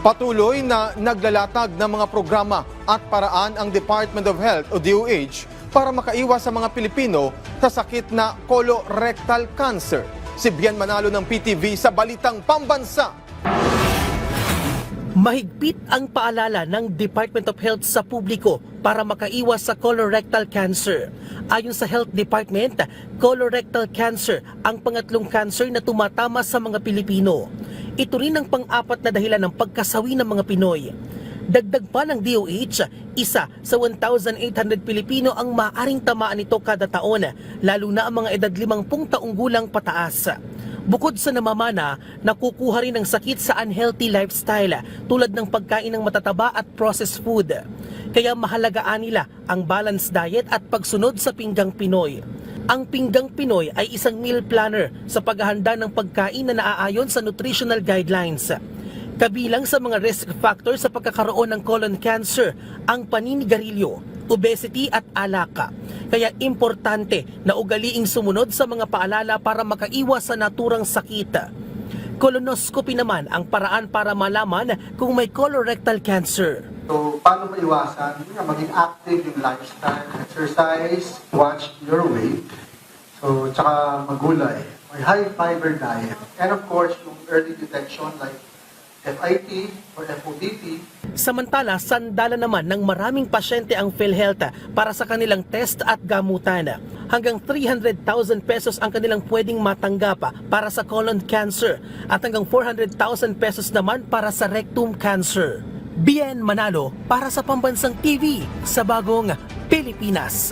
Patuloy na naglalatag ng mga programa at paraan ang Department of Health o DOH para makaiwas sa mga Pilipino sa sakit na colorectal cancer. Si Bian Manalo ng PTV sa Balitang Pambansa. Mahigpit ang paalala ng Department of Health sa publiko para makaiwas sa colorectal cancer. Ayon sa Health Department, colorectal cancer ang pangatlong cancer na tumatama sa mga Pilipino. Ito rin ang pang-apat na dahilan ng pagkasawi ng mga Pinoy. Dagdag pa ng DOH, isa sa 1,800 Pilipino ang maaring tamaan nito kada taon, lalo na ang mga edad 50 taong gulang pataas. Bukod sa namamana, nakukuha rin ng sakit sa unhealthy lifestyle tulad ng pagkain ng matataba at processed food. Kaya mahalagaan nila ang balanced diet at pagsunod sa pinggang Pinoy. Ang pinggang Pinoy ay isang meal planner sa paghahanda ng pagkain na naaayon sa nutritional guidelines. Kabilang sa mga risk factors sa pagkakaroon ng colon cancer ang paninigarilyo, obesity at alaka. Kaya importante na ugaliing sumunod sa mga paalala para makaiwas sa naturang sakit. Colonoscopy naman ang paraan para malaman kung may colorectal cancer. So, paano maiwasan? Maging active yung lifestyle, exercise, watch your weight. So, tsaka magulay. May high fiber diet. And of course, yung early detection like FIT or FODT. Samantala, sandala naman ng maraming pasyente ang PhilHealth para sa kanilang test at gamutan. Hanggang 300,000 pesos ang kanilang pwedeng matanggap para sa colon cancer at hanggang 400,000 pesos naman para sa rectum cancer. Bien Manalo para sa Pambansang TV sa Bagong Pilipinas.